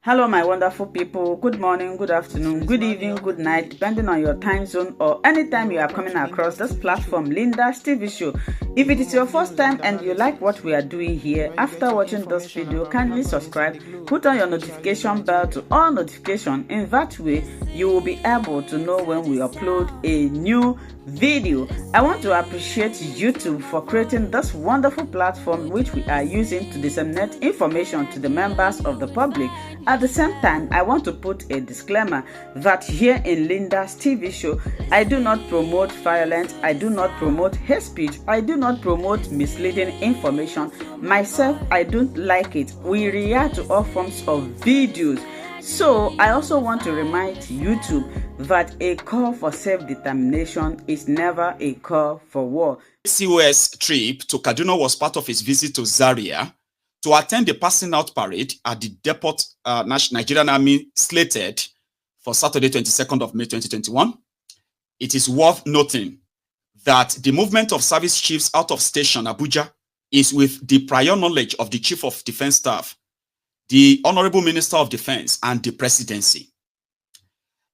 Hello, my wonderful people. Good morning, good afternoon, good evening, good night, depending on your time zone or anytime you are coming across this platform, Linda's TV show. If it is your first time and you like what we are doing here, after watching this video, kindly subscribe, put on your notification bell to all notifications. In that way, you will be able to know when we upload a new video. I want to appreciate YouTube for creating this wonderful platform which we are using to disseminate information to the members of the public. At the same time, I want to put a disclaimer that here in Linda's TV show, I do not promote violence, I do not promote hate speech, I do not promote misleading information. Myself, I don't like it. We react to all forms of videos. So I also want to remind YouTube that a call for self-determination is never a call for war. COS trip to Kaduna was part of his visit to Zaria to attend the passing out parade at the depot Nigerian Army slated for Saturday, 22nd of May 2021. It is worth noting that the movement of service chiefs out of station Abuja is with the prior knowledge of the Chief of Defense Staff, the Honorable Minister of Defense, and the Presidency.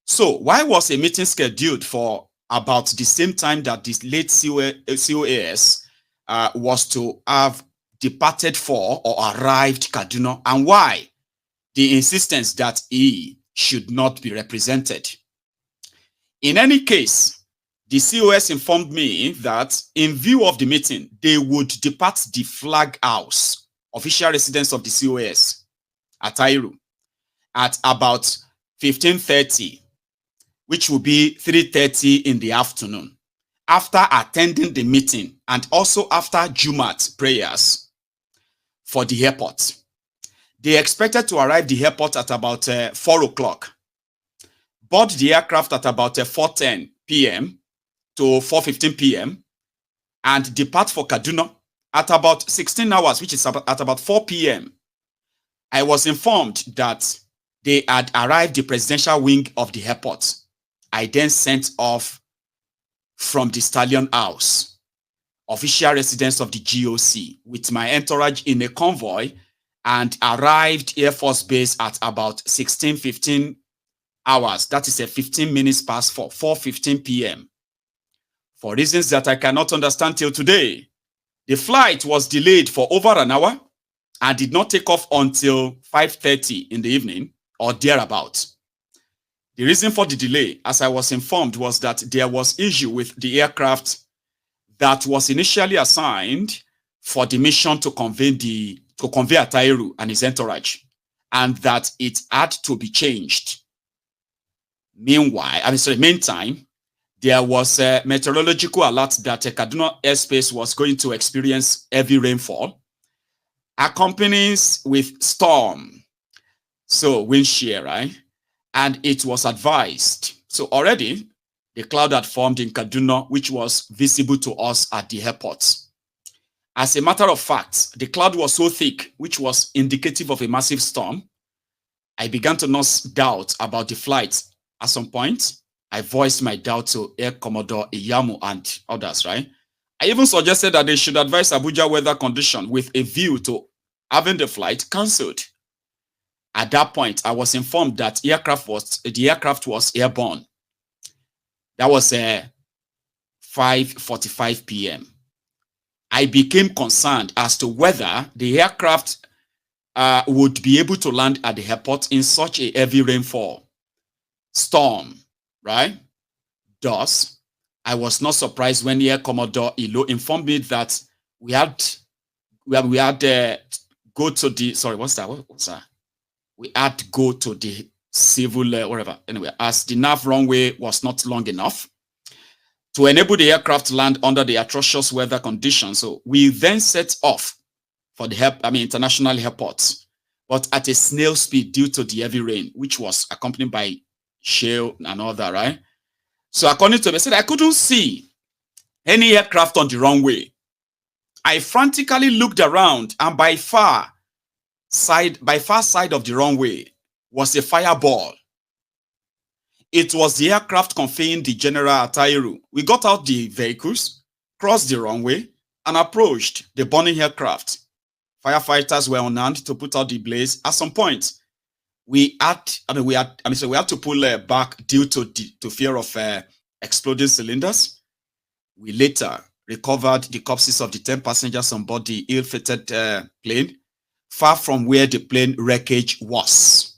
So why was a meeting scheduled for about the same time that this late COAS was to have departed for or arrived Kaduna, and why the insistence that he should not be represented? In any case, the COS informed me that in view of the meeting, they would depart the flag house, official residence of the COS at Airu, at about 15:30, which will be 3:30 in the afternoon, after attending the meeting and also after Jumat prayers for the airport. They expected to arrive the airport at about 4 o'clock, board the aircraft at about 4:10 p.m. to 4:15 p.m. and depart for Kaduna at about 16 hours, which is at about 4 p.m. I was informed that they had arrived the presidential wing of the airport. I then sent off from the Stallion House, official residence of the GOC, with my entourage in a convoy, and arrived Air Force Base at about 16:15 hours. That is 15 minutes past 4:15 p.m. For reasons that I cannot understand till today, the flight was delayed for over an hour and did not take off until 5:30 in the evening or thereabout. The reason for the delay, as I was informed, was that there was issue with the aircraft that was initially assigned for the mission to convey Atairu and his entourage, and that it had to be changed. Meantime, there was a meteorological alert that Kaduna airspace was going to experience heavy rainfall, accompanied with storm, so wind shear, right? And it was advised. So already the cloud had formed in Kaduna, which was visible to us at the airport. As a matter of fact, the cloud was so thick, which was indicative of a massive storm. I began to nurse doubt about the flight. At some point, I voiced my doubt to Air Commodore Iyamu and others, right? I even suggested that they should advise Abuja weather condition with a view to having the flight cancelled. At that point, I was informed that the aircraft was airborne. That was 5:45 p.m. I became concerned as to whether the aircraft would be able to land at the airport in such a heavy rainfall, storm, right? Thus, I was not surprised when Air Commodore Ilo informed me that we had go to the what's that? We had to go to the civil whatever. Anyway, as the nav runway was not long enough to enable the aircraft to land under the atrocious weather conditions. So we then set off for the international airports, but at a snail speed due to the heavy rain, which was accompanied by shale and all that, right? So according to me, I said I couldn't see any aircraft on the runway. I frantically looked around, and by far side of the runway was a fireball. It was the aircraft conveying the General Atairu. We got out the vehicles, crossed the runway, and approached the burning aircraft. Firefighters were on hand to put out the blaze. At some point, we had to pull back due to fear of exploding cylinders. We later recovered the corpses of the 10 passengers on board the ill-fated plane, far from where the plane wreckage was.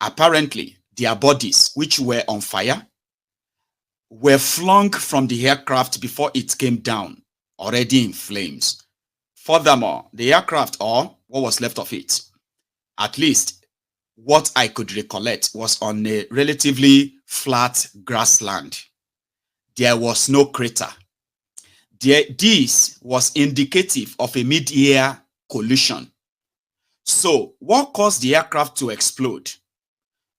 Apparently, their bodies, which were on fire, were flung from the aircraft before it came down, already in flames. Furthermore, the aircraft, or what was left of it, at least what I could recollect, was on a relatively flat grassland. There was no crater. This was indicative of a mid-air collision. So, what caused the aircraft to explode?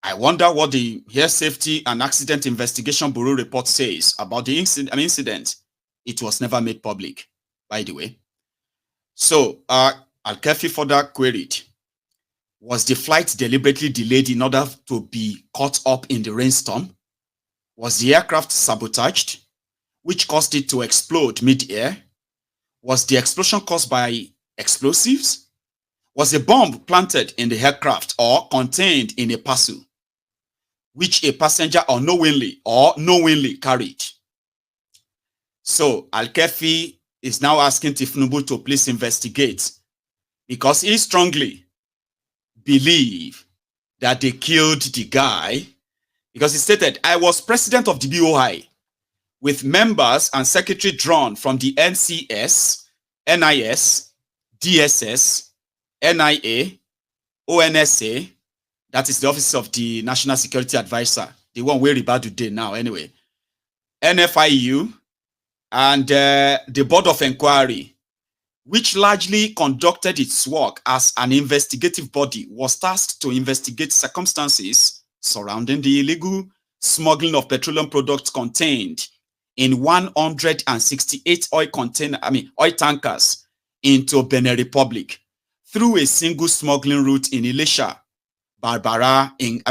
I wonder what the Air Safety and Accident Investigation Bureau report says about the incident. It was never made public, by the way. So, Al-Kafi further queried, was the flight deliberately delayed in order to be caught up in the rainstorm? Was the aircraft sabotaged, which caused it to explode mid-air? Was the explosion caused by explosives? Was a bomb planted in the aircraft or contained in a parcel, which a passenger knowingly carried? So, Al-Kafi is now asking Tinubu to please investigate, because he strongly believes that they killed the guy, because he stated, I was president of the BOI, with members and secretary drawn from the NCS, NIS, DSS, NIA, ONSA, that is the Office of the National Security Advisor, the one where Riba today now anyway, NFIU, and the Board of Inquiry, which largely conducted its work as an investigative body, was tasked to investigate circumstances surrounding the illegal smuggling of petroleum products contained in 168 oil tankers into Benin Republic through a single smuggling route in Ilesha, Bariba in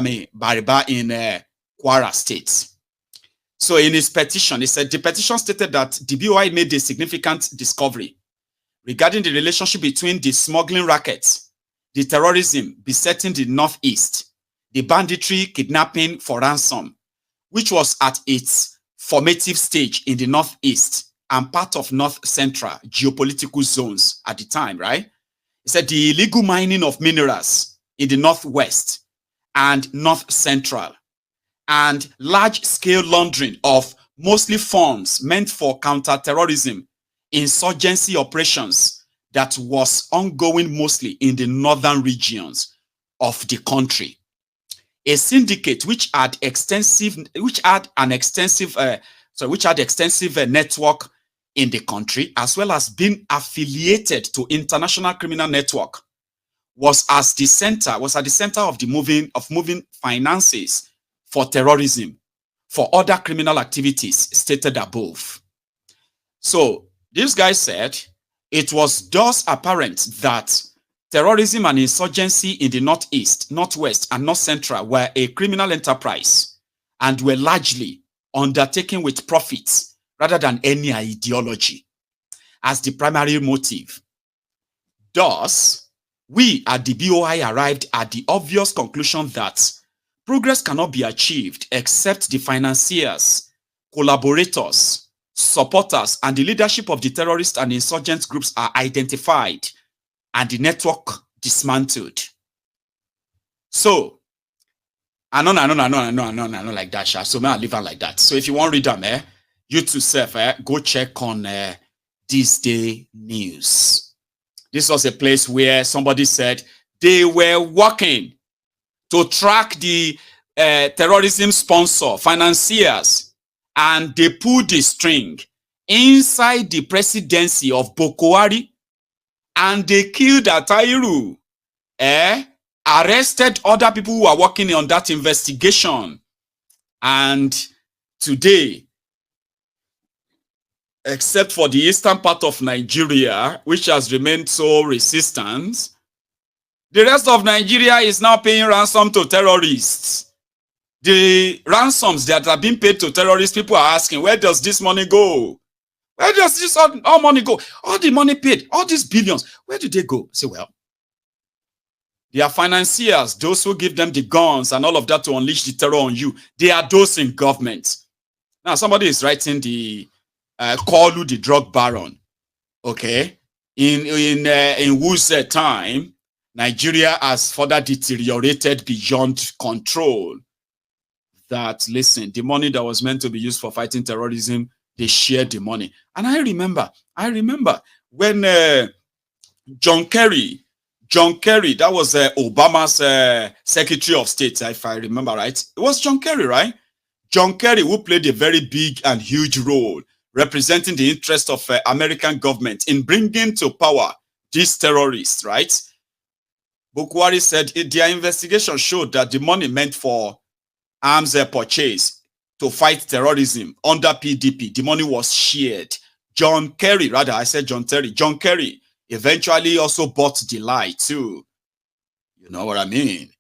Kwara State. So in his petition, he said the petition stated that the BOI made a significant discovery regarding the relationship between the smuggling rackets, the terrorism besetting the Northeast, the banditry kidnapping for ransom, which was at its formative stage in the Northeast and part of North Central geopolitical zones at the time, right? He said the illegal mining of minerals in the Northwest and North Central, and large-scale laundering of mostly funds meant for counter-terrorism insurgency operations that was ongoing mostly in the northern regions of the country. A syndicate which had extensive network in the country, as well as being affiliated to international criminal network, was at the center of moving finances for terrorism, for other criminal activities stated above. So this guy said it was thus apparent that terrorism and insurgency in the Northeast, Northwest, and North Central were a criminal enterprise and were largely undertaken with profits rather than any ideology as the primary motive. Thus, we at the BOI arrived at the obvious conclusion that progress cannot be achieved except the financiers, collaborators, supporters, and the leadership of the terrorist and insurgent groups are identified and the network dismantled. So, I know like that, Sha. So, I'll leave it like that. So, if you want to read them, you too, go check on This Day News. This was a place where somebody said they were working to track the terrorism sponsor, financiers, and they pulled the string inside the presidency of Boko Haram, and they killed Atairu, arrested other people who are working on that investigation. And today, except for the eastern part of Nigeria, which has remained so resistant, the rest of Nigeria is now paying ransom to terrorists. The ransoms that are being paid to terrorists, people are asking, where does this money go? Where does this all money go? All the money paid, all these billions, where do they go? Say, well, Their financiers, those who give them the guns and all of that to unleash the terror on you, they are those in government. Now, somebody is writing the Kolu the drug baron, okay? In whose time, Nigeria has further deteriorated beyond control. That, listen, the money that was meant to be used for fighting terrorism, they shared the money. And I remember when John Kerry, that was Obama's Secretary of State, if I remember right. It was John Kerry, right? John Kerry, who played a very big and huge role representing the interest of American government in bringing to power these terrorists, right? Bukwari said their investigation showed that the money meant for arms purchase to fight terrorism under PDP, the money was shared. John Kerry eventually also bought the lie too. You know what I mean?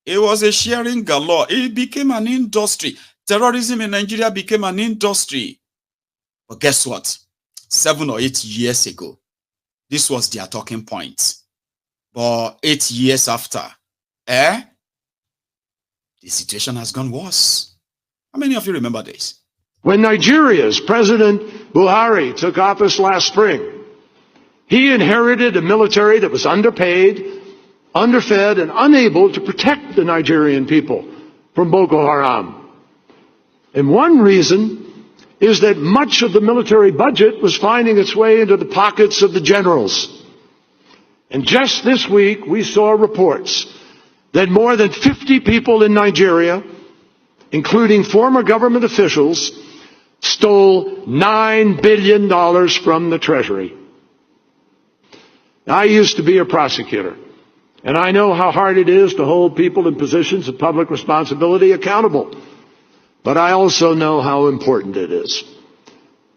It was a sharing galore. It became an industry. Terrorism in Nigeria became an industry. But guess what? 7 or 8 years ago, this was their talking point. But 8 years after, the situation has gone worse. How many of you remember this? When Nigeria's President Buhari took office last spring, he inherited a military that was underpaid, underfed, and unable to protect the Nigerian people from Boko Haram. And one reason is that much of the military budget was finding its way into the pockets of the generals. And just this week, we saw reports that more than 50 people in Nigeria, including former government officials, stole $9 billion from the Treasury. I used to be a prosecutor, and I know how hard it is to hold people in positions of public responsibility accountable. But I also know how important it is.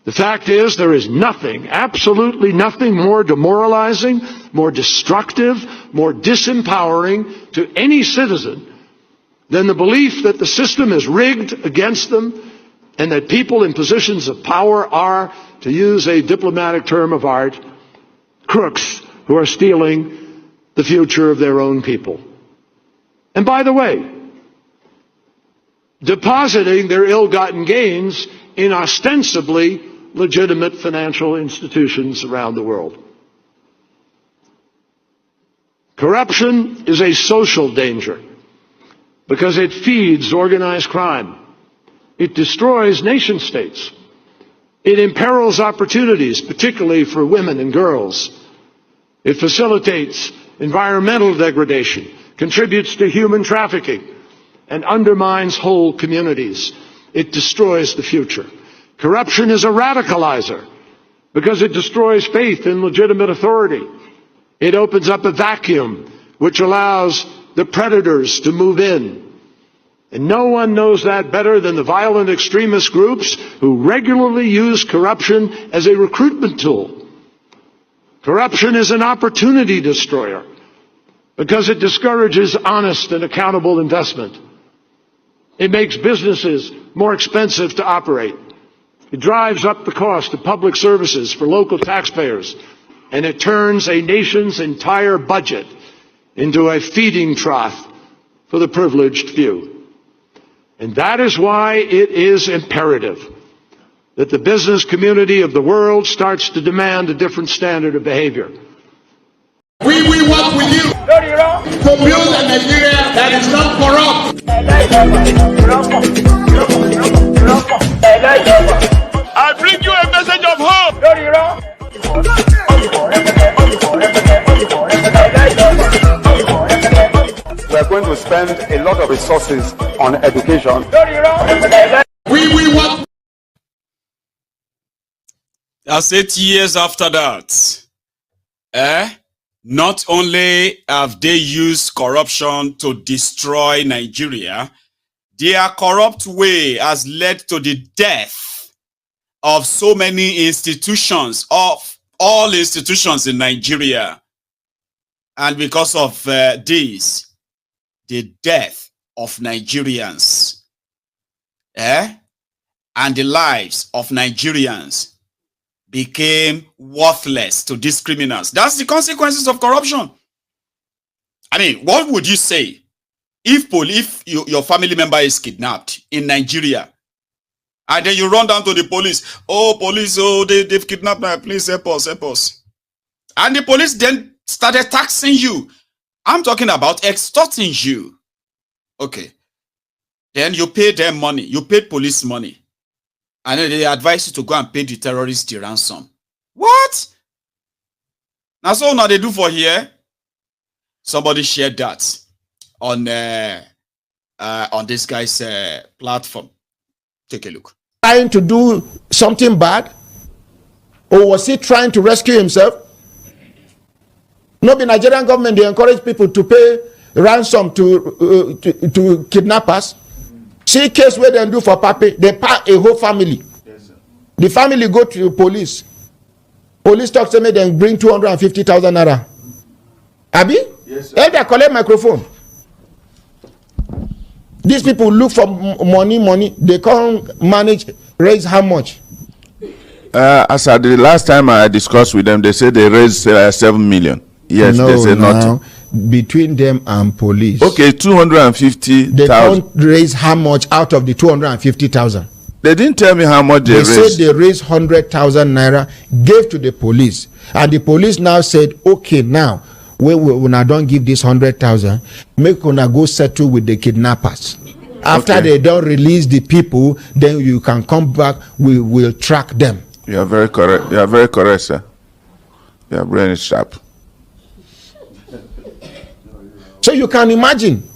The fact is, there is nothing, absolutely nothing more demoralizing, more destructive, more disempowering to any citizen than the belief that the system is rigged against them and that people in positions of power are, to use a diplomatic term of art, crooks who are stealing the future of their own people. And by the way, depositing their ill-gotten gains in ostensibly legitimate financial institutions around the world. Corruption is a social danger because it feeds organized crime. It destroys nation states. It imperils opportunities, particularly for women and girls. It facilitates environmental degradation, contributes to human trafficking, and undermines whole communities. It destroys the future. Corruption is a radicalizer because it destroys faith in legitimate authority. It opens up a vacuum which allows the predators to move in. And no one knows that better than the violent extremist groups who regularly use corruption as a recruitment tool. Corruption is an opportunity destroyer because it discourages honest and accountable investment. It makes businesses more expensive to operate. It drives up the cost of public services for local taxpayers, and it turns a nation's entire budget into a feeding trough for the privileged few. And that is why it is imperative that the business community of the world starts to demand a different standard of behavior. We will work with you to build a Nigeria that is not corrupt. I bring you a message of hope. We are going to spend a lot of resources on education. We will work. That's 8 years after that. Not only have they used corruption to destroy Nigeria, their corrupt way has led to the death of so many institutions, of all institutions in Nigeria. And because of this, the death of Nigerians, and the lives of Nigerians became worthless to these criminals. That's the consequences of corruption. I mean, what would you say if your family member is kidnapped in Nigeria, and then you run down to the police? Oh, police, oh, they've kidnapped me. Please help us, help us. And the police then started taxing you. I'm talking about extorting you. Okay. Then you pay them money. You paid police money. And then they advise you to go and pay the terrorists the ransom. What? Now, so now they do for here. Somebody shared that on this guy's platform. Take a look. Trying to do something bad, or was he trying to rescue himself? No, the Nigerian government, they encourage people to pay ransom to kidnappers. See case where they do for papi, they pack a whole family. Yes, the family go to the police. Police talk to me, then bring 250,000 naira. Abi? Yes, sir. They collect microphone. These people look for money. They can't manage, raise how much? As at the last time I discussed with them, they said they raised 7 million. Yes, no, they said nothing. Between them and police. Okay, 250,000. They can't raise how much out of the 250,000? They didn't tell me how much they raised. They said they raised 100,000 naira, gave to the police. And the police now said, okay, now, when I don't give this 100,000, make una go settle with the kidnappers. After they don't release the people, then you can come back, we will track them. You are very correct. You are very correct, sir. Your brain is sharp. So you can imagine,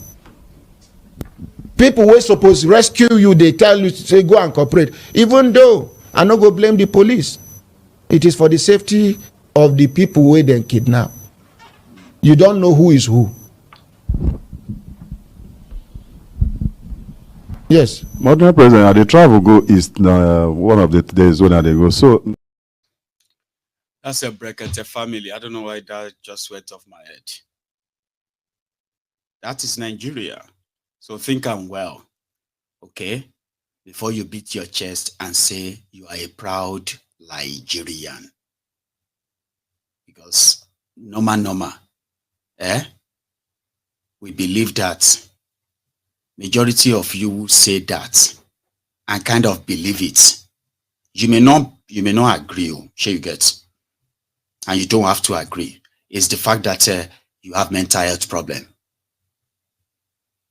people were supposed to rescue you, they tell you to say go and cooperate. Even though I not go blame the police. It is for the safety of the people where they kidnap. You don't know who is who. Yes. Madam President, the travel go east one of the days when they go. So that's a Brekete family. I don't know why that just went off my head. That is Nigeria. So think I'm well, okay? Before you beat your chest and say you are a proud Nigerian. Because normal, we believe that majority of you say that and kind of believe it. You may not agree, sure you get, and you don't have to agree. It's the fact that you have mental health problem.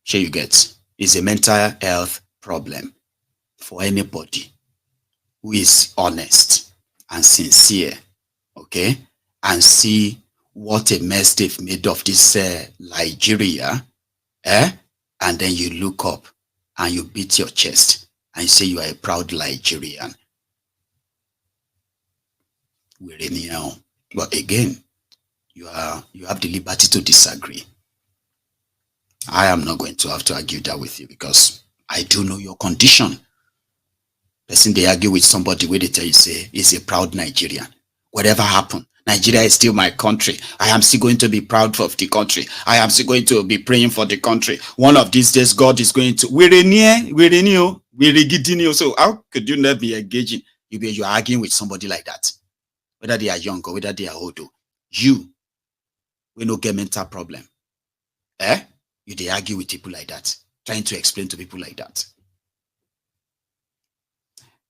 Sure you get, it's a mental health problem for anybody who is honest and sincere, okay, and see what a mess they've made of this Nigeria, and then you look up and you beat your chest and you say you are a proud Nigerian. We're in now. But again, you have the liberty to disagree. I am not going to have to argue that with you because I do know your condition. Person they argue with somebody where they tell you say is a proud Nigerian. Whatever happened, Nigeria is still my country. I am still going to be proud of the country. I am still going to be praying for the country. One of these days, God is going to. So how could you not be engaging? You're arguing with somebody like that, whether they are young or whether they are old. You will not get mental problem. You they argue with people like that, trying to explain to people like that.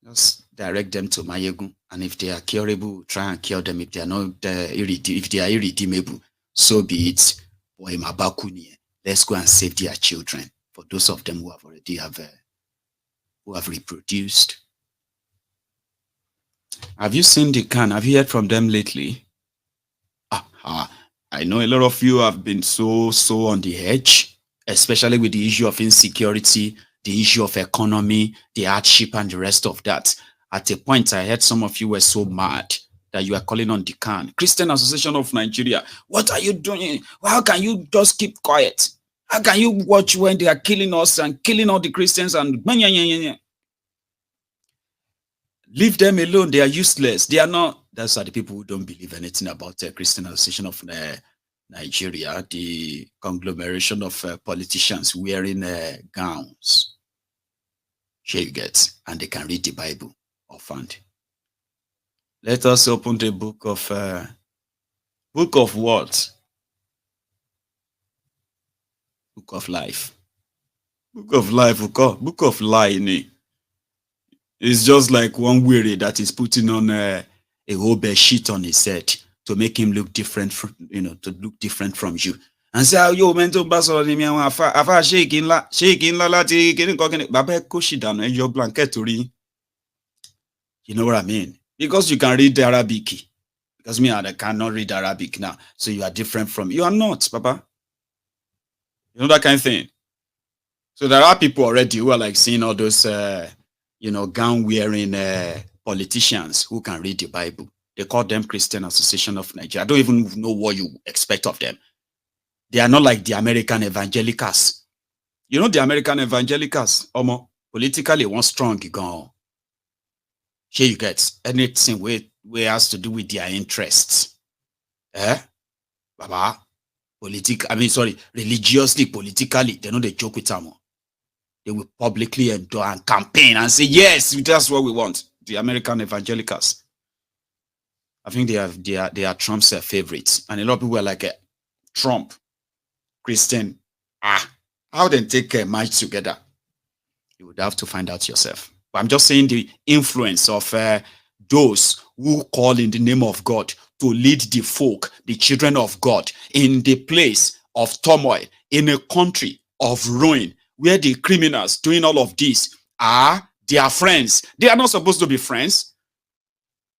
Just direct them to Mayegun, and if they are curable, try and cure them. If they are not if they are irredeemable, so be it. Or let's go and save their children. For those of them who have already who have reproduced. Have you seen the can? Have you heard from them lately? I know a lot of you have been so on the edge, especially with the issue of insecurity, the issue of economy, the hardship, and the rest of that. At a point, I heard some of you were so mad that you are calling on the CAN, Christian Association of Nigeria. What are you doing? How can you just keep quiet? How can you watch when they are killing us and killing all the Christians and leave them alone? They are useless. They are not. Those are the people who don't believe anything about the Christian Association of Nigeria, the conglomeration of politicians wearing gowns. Here you get, and they can read the Bible offhand. Let us open the book of what? Book of life. Book of life, book of lie. It's just like one weary that is putting on a whole bed sheet on his head to make him look different from, to look different from you. And say, yo, mental basel, afa shaking la lati, baba koshi down your blanket. You know what I mean? Because you can read Arabic. Because me, I cannot read Arabic now. So you are different from, you are not, Papa. You know that kind of thing. So there are people already who are like seeing all those, gown wearing politicians who can read the Bible. They call them Christian Association of Nigeria. I don't even know what you expect of them. They are not like the American evangelicals. You know the American evangelicals, politically one strong gone. Here you get anything where has to do with their interests. Baba, religiously, politically, they know they joke with them. They will publicly endure and campaign and say, yes, that's what we want. The American evangelicals. I think they are Trump's favorites. And a lot of people are like, Trump, Christian, how they take a match together? You would have to find out yourself. But I'm just saying the influence of those who call in the name of God to lead the folk, the children of God, in the place of turmoil, in a country of ruin, where the criminals doing all of this are their friends. They are not supposed to be friends.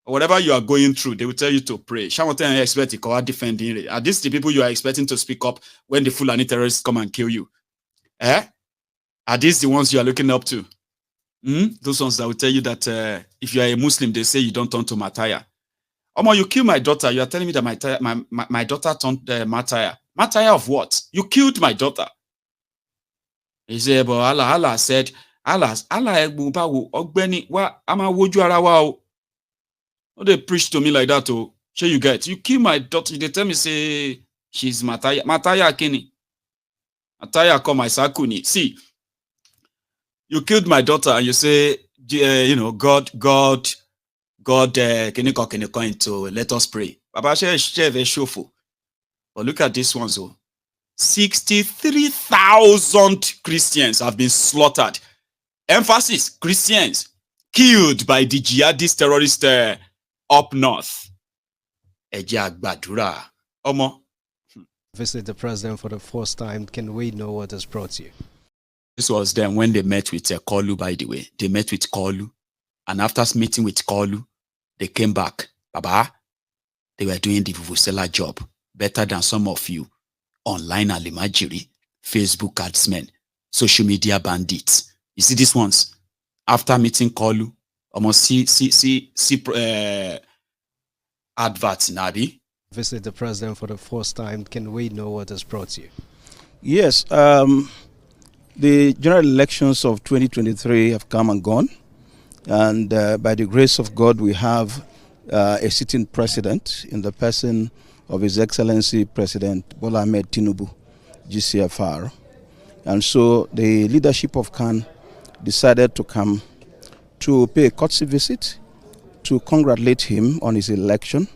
Whatever you are going through, they will tell you to pray. Defending. Are these the people you are expecting to speak up when the Fulani terrorists come and kill you? Are these the ones you are looking up to? Those ones that will tell you that if you are a Muslim, they say you don't turn to Mataya. You killed my daughter. You are telling me that my daughter turned Mataya. Mataya of what? You killed my daughter. He said, but Allah said, Allah, Ogbeni, they preach to me like that, oh. Sure you get. You kill my daughter, they tell me, say, she's Mataya. Mataya Kini. Mataya come my Sakuni. See, you killed my daughter and you say, God, can you coin to let us pray. Baba share very showful. But look at this one, so 63,000 Christians have been slaughtered. Emphasis, Christians killed by the jihadist terrorists up north. Visit the president for the first time. Can we know what has brought you? This was them when they met with Kolu, by the way. They met with Kolu. And after meeting with Kolu, they came back. Baba, they were doing the Vuvuzela job better than some of you. Online alimajiri, Facebook adsmen, social media bandits. You see these ones? After meeting Kolu, almost see adverts, Nabi. Visit the president for the first time. Can we know what has brought you? Yes, the general elections of 2023 have come and gone. And by the grace of God, we have a sitting president in the person of His Excellency President Bola Ahmed Tinubu, GCFR. And so the leadership of CAN decided to come to pay a courtesy visit, to congratulate him on his election,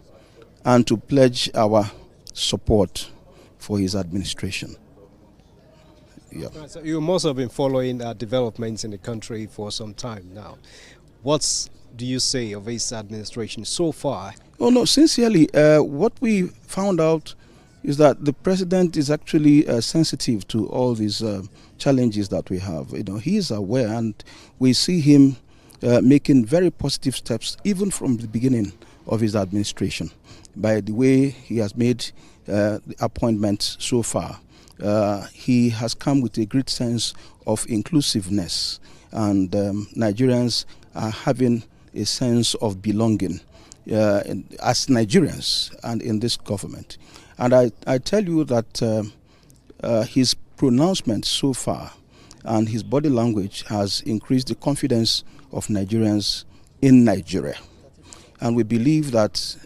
and to pledge our support for his administration. Yeah. So you must have been following developments in the country for some time now. What do you say of his administration so far? Oh no, sincerely, what we found out is that the president is actually sensitive to all these challenges that we have. He is aware, and we see him making very positive steps even from the beginning of his administration. By the way he has made the appointments so far, he has come with a great sense of inclusiveness, and Nigerians are having a sense of belonging as Nigerians and in this government. And I tell you that his pronouncements so far and his body language has increased the confidence of Nigerians in Nigeria. And we believe that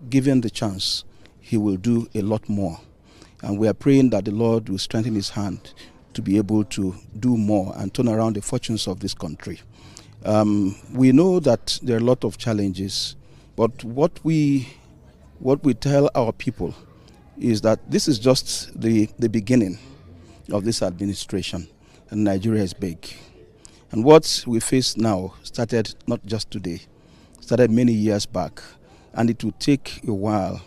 given the chance, he will do a lot more. And we are praying that the Lord will strengthen his hand to be able to do more and turn around the fortunes of this country. We know that there are a lot of challenges, but what we tell our people is that this is just the beginning. of this administration, and Nigeria is big. And what we face now started not just today, started many years back, and it will take a while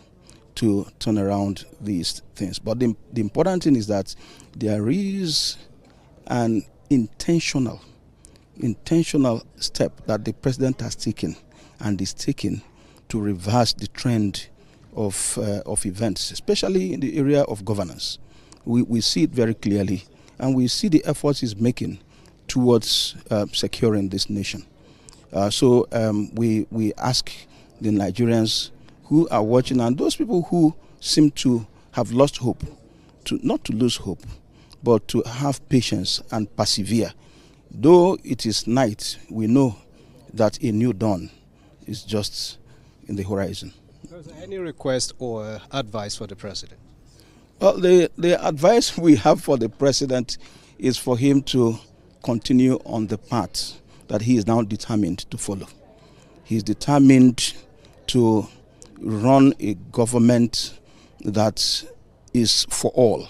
to turn around these things. But the important thing is that there is an intentional step that the president has taken and is taking to reverse the trend of events, especially in the area of governance. We see it very clearly, and we see the efforts he's making towards securing this nation. So we ask the Nigerians who are watching, and those people who seem to have lost hope, not to lose hope, but to have patience and persevere. Though it is night, we know that a new dawn is just in the horizon. Is there any request or advice for the president? Well, the advice we have for the president is for him to continue on the path that he is now determined to follow. He is determined to run a government that is for all,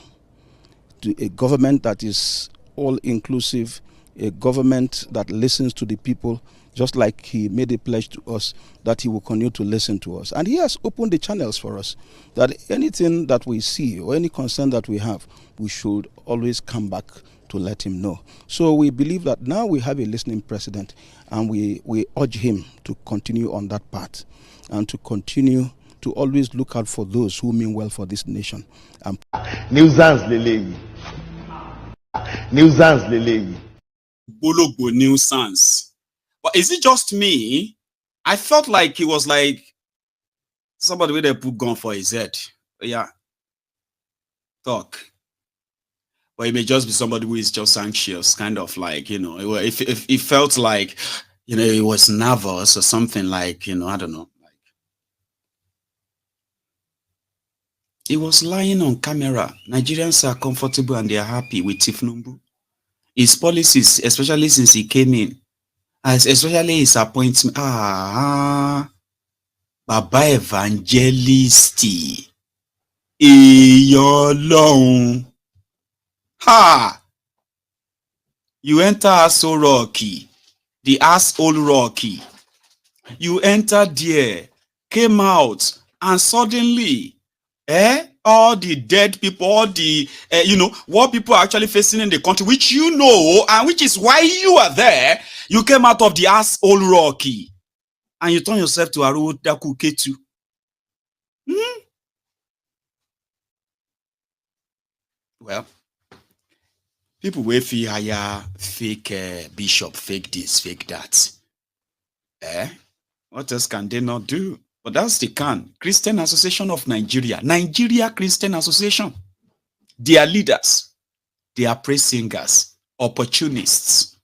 a government that is all-inclusive, a government that listens to the people, just like he made a pledge to us that he will continue to listen to us. And he has opened the channels for us, that anything that we see or any concern that we have, we should always come back to let him know. So we believe that now we have a listening president, and we urge him to continue on that path and to continue to always look out for those who mean well for this nation. Nuisance Lele. Nuisance Lele. Bologbo nuisance. But is it just me? I felt like he was like somebody with a put gun for his head. Yeah. Talk. But it may just be somebody who is just anxious, kind of like, you know, if it felt like, you know, he was nervous or something like, you know, I don't know. Like, he was lying on camera. Nigerians are comfortable and they are happy with Tifnumbu. His policies, especially since he came in, especially his appointment. Baba Evangelisti. Iyolong. Ha! You enter SH0CK, the asshole Rocky. You entered there, came out, and suddenly, all the dead people, all the, you know, what people are actually facing in the country, which you know, and which is why you are there, you came out of the asshole Rocky, and you turn yourself to Arudaku Ketu. Well, people will feel hire fake bishop, fake this, fake that. What else can they not do? But that's the Christian Association of Nigeria. Nigeria Christian Association. They are leaders. They are praise singers, opportunists,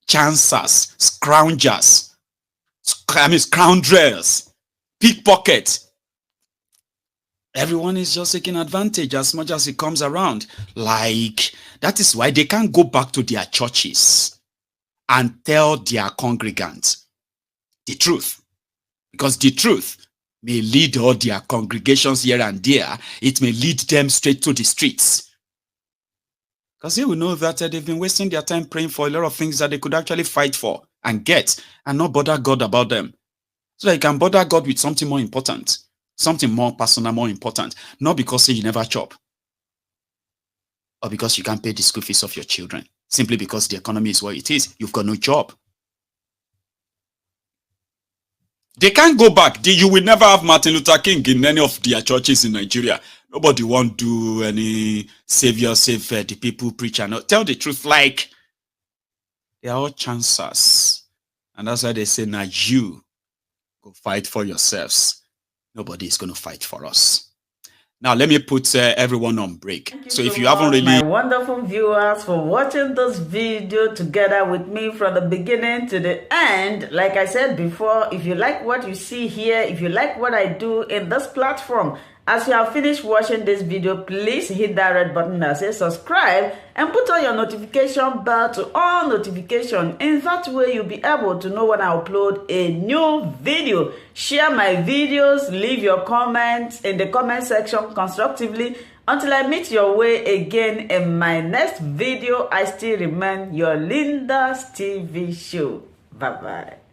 chancers, scroungers, scoundrels, pickpockets. Everyone is just taking advantage as much as it comes around. Like, that is why they can't go back to their churches and tell their congregants the truth. Because the truth may lead all their congregations here and there. It may lead them straight to the streets. Because they will know that they've been wasting their time praying for a lot of things that they could actually fight for and get and not bother God about them. So that you can bother God with something more important. Something more personal, more important. Not because you never chop. Or because you can't pay the school fees of your children. Simply because the economy is what it is. You've got no job. They can't go back. You will never have Martin Luther King in any of their churches in Nigeria. Nobody won't do any savior, save the people, preacher. No, tell the truth. Like, they are all chancers. And that's why they say, now you go fight for yourselves. Nobody is going to fight for us. Now, let me put everyone on break. So if you haven't really... My wonderful viewers for watching this video together with me from the beginning to the end. Like I said before, if you like what you see here, if you like what I do in this platform, as you have finished watching this video, please hit that red button that says subscribe and put on your notification bell to all notification. In that way, you'll be able to know when I upload a new video. Share my videos, leave your comments in the comment section constructively. Until I meet your way again in my next video, I still remain your Linda's TV show. Bye-bye.